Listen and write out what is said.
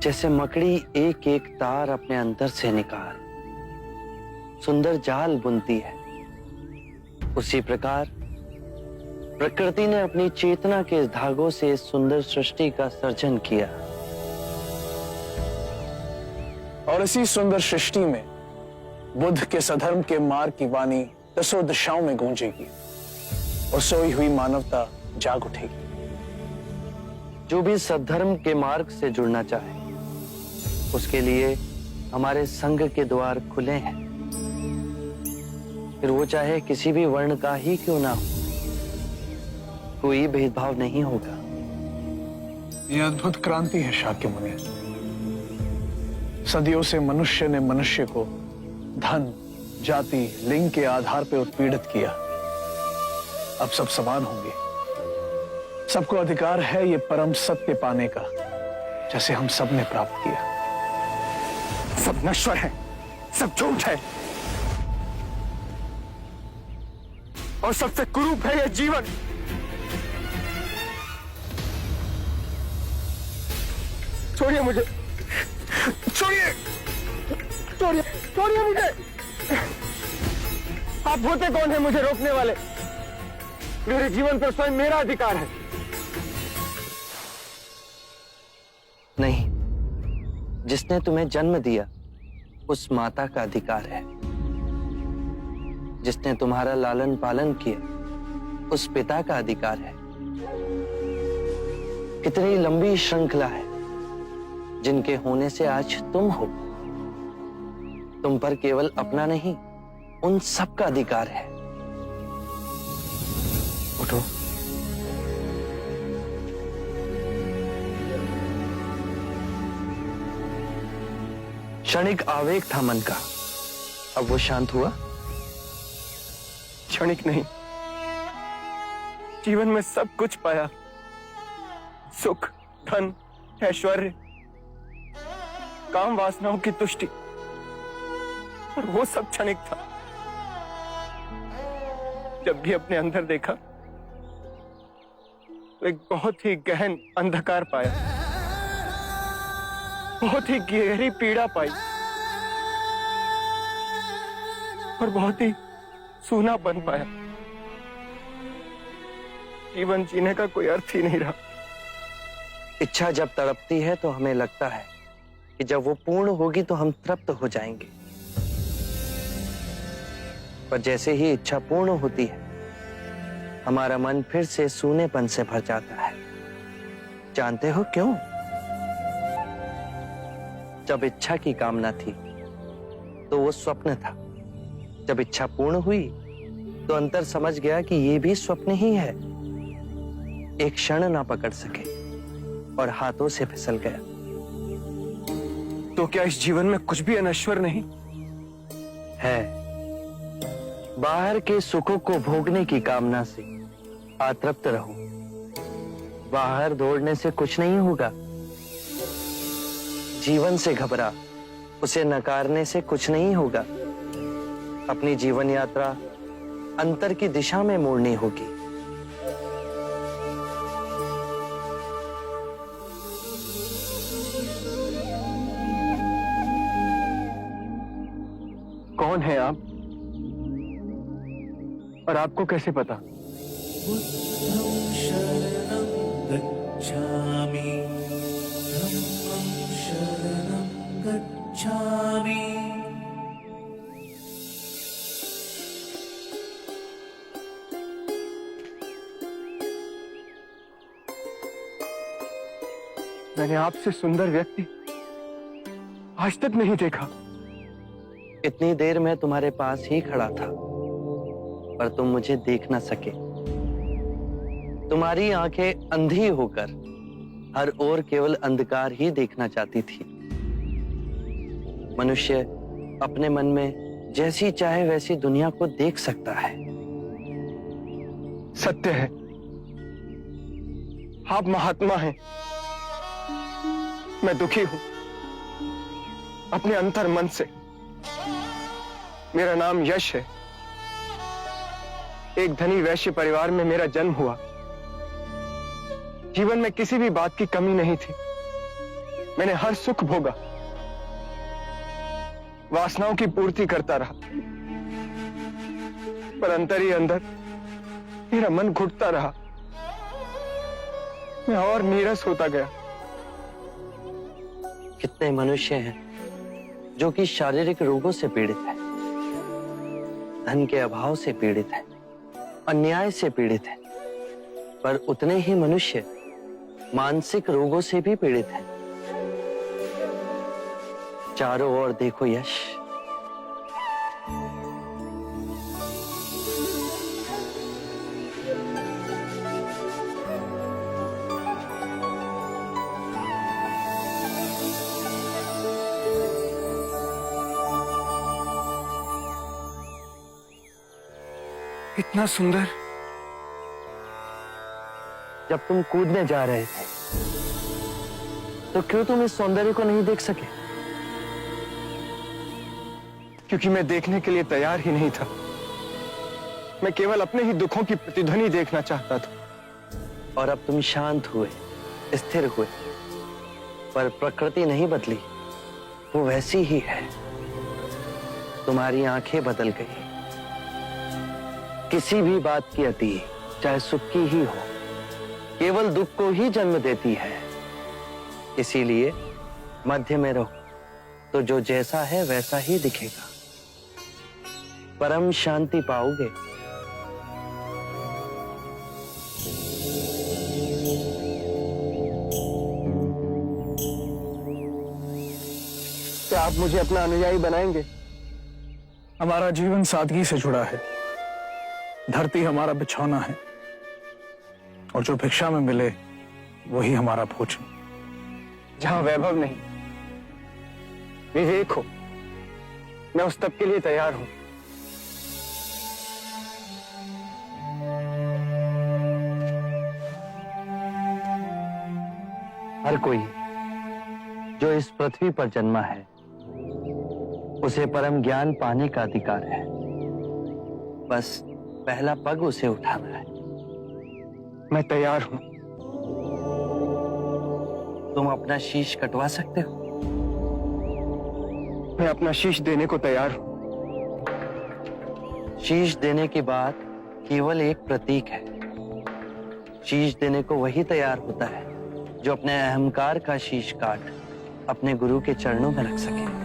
जैसे मकड़ी एक एक तार अपने अंदर से निकाल सुंदर जाल बुनती है, उसी प्रकार प्रकृति ने अपनी चेतना के धागों से इस सुंदर सृष्टि का सर्जन किया। और इसी सुंदर सृष्टि में बुद्ध के सधर्म के मार्ग की वाणी दसों दिशाओं में गूंजेगी और सोई हुई मानवता जाग उठेगी। जो भी सद्धर्म के मार्ग से जुड़ना चाहे उसके लिए हमारे संघ के द्वार खुले हैं, फिर वो चाहे किसी भी वर्ण का ही क्यों ना हो, कोई भेदभाव नहीं होगा। यह अद्भुत क्रांति है शाक्य मुनि। सदियों से मनुष्य ने मनुष्य को धन, जाति, लिंग के आधार पर उत्पीड़ित किया। अब सब समान होंगे। सबको अधिकार है ये परम सत्य पाने का, जैसे हम सब ने प्राप्त किया। सब नश्वर है, सब झूठ है और सबसे कुरूप है यह जीवन। छोड़िए मुझे, छोड़िए, छोड़िए, छोड़िए मुझे। आप होते कौन है मुझे रोकने वाले? मेरे जीवन पर स्वयं मेरा अधिकार है। नहीं, जिसने तुम्हें जन्म दिया उस माता का अधिकार है। जिसने तुम्हारा लालन पालन किया उस पिता का अधिकार है। कितनी लंबी श्रृंखला है जिनके होने से आज तुम हो। तुम पर केवल अपना नहीं, उन सब का अधिकार है। उठो। क्षणिक आवेग था मन का, अब वो शांत हुआ? क्षणिक नहीं, जीवन में सब कुछ पाया। सुख, धन, ऐश्वर्य, काम वासनाओं की तुष्टि, और वो सब क्षणिक था। जब भी अपने अंदर देखा तो एक बहुत ही गहन अंधकार पाया, बहुत ही गहरी पीड़ा पाई और बहुत ही सूना बन पाया। जीवन जीने का कोई अर्थ ही नहीं रहा। इच्छा जब तड़पती है तो हमें लगता है कि जब वो पूर्ण होगी तो हम तृप्त हो जाएंगे, पर जैसे ही इच्छा पूर्ण होती है हमारा मन फिर से सूनेपन से भर जाता है। जानते हो क्यों? जब इच्छा की कामना थी तो वो स्वप्न था। जब इच्छा पूर्ण हुई तो अंतर समझ गया कि ये भी स्वप्न ही है। एक क्षण ना पकड़ सके और हाथों से फिसल गया। तो क्या इस जीवन में कुछ भी अनश्वर नहीं है? बाहर के सुखों को भोगने की कामना से अतृप्त रहो। बाहर दौड़ने से कुछ नहीं होगा। जीवन से घबरा, उसे नकारने से कुछ नहीं होगा। अपनी जीवन यात्रा अंतर की दिशा में मोड़नी होगी। कौन है आप और आपको कैसे पता? मैंने आपसे सुंदर व्यक्ति आज तक नहीं देखा। इतनी देर मैं तुम्हारे पास ही खड़ा था पर तुम मुझे देख न सके। तुम्हारी आंखें अंधी होकर हर ओर केवल अंधकार ही देखना चाहती थी। मनुष्य अपने मन में जैसी चाहे वैसी दुनिया को देख सकता है। सत्य है, आप महात्मा हैं। मैं दुखी हूं अपने अंतर मन से। मेरा नाम यश है। एक धनी वैश्य परिवार में मेरा जन्म हुआ। जीवन में किसी भी बात की कमी नहीं थी। मैंने हर सुख भोगा, वासनाओं की पूर्ति करता रहा, पर अंतर ही अंदर मेरा मन घुटता रहा। मैं और नीरस होता गया। कितने मनुष्य हैं जो कि शारीरिक रोगों से पीड़ित है, धन के अभाव से पीड़ित है, अन्याय से पीड़ित है, पर उतने ही मनुष्य मानसिक रोगों से भी पीड़ित हैं। चारों ओर देखो यश, इतना सुंदर। जब तुम कूदने जा रहे थे तो क्यों तुम इस सौंदर्य को नहीं देख सके? क्योंकि मैं देखने के लिए तैयार ही नहीं था। मैं केवल अपने ही दुखों की प्रतिध्वनि देखना चाहता था। और अब तुम शांत हुए, स्थिर हुए, पर प्रकृति नहीं बदली, वो वैसी ही है। तुम्हारी आंखें बदल गई। किसी भी बात की अति, चाहे सुख की ही हो, केवल दुख को ही जन्म देती है। इसीलिए मध्य में रहो, तो जो जैसा है वैसा ही दिखेगा। परम शांति पाओगे। क्या आप मुझे अपना अनुयायी बनाएंगे? हमारा जीवन सादगी से जुड़ा है। धरती हमारा बिछौना है और जो भिक्षा में मिले वही हमारा भोजन। जहां वैभव नहीं, विवेक हो, मैं उस तब के लिए तैयार हूं। हर कोई जो इस पृथ्वी पर जन्मा है उसे परम ज्ञान पाने का अधिकार है। बस पहला पग उसे उठाना है। मैं तैयार हूं। तुम अपना शीश कटवा सकते हो। मैं अपना शीश देने को तैयार हूं। शीश देने की बात केवल एक प्रतीक है। शीश देने को वही तैयार होता है जो अपने अहंकार का शीश काट अपने गुरु के चरणों में रख सके।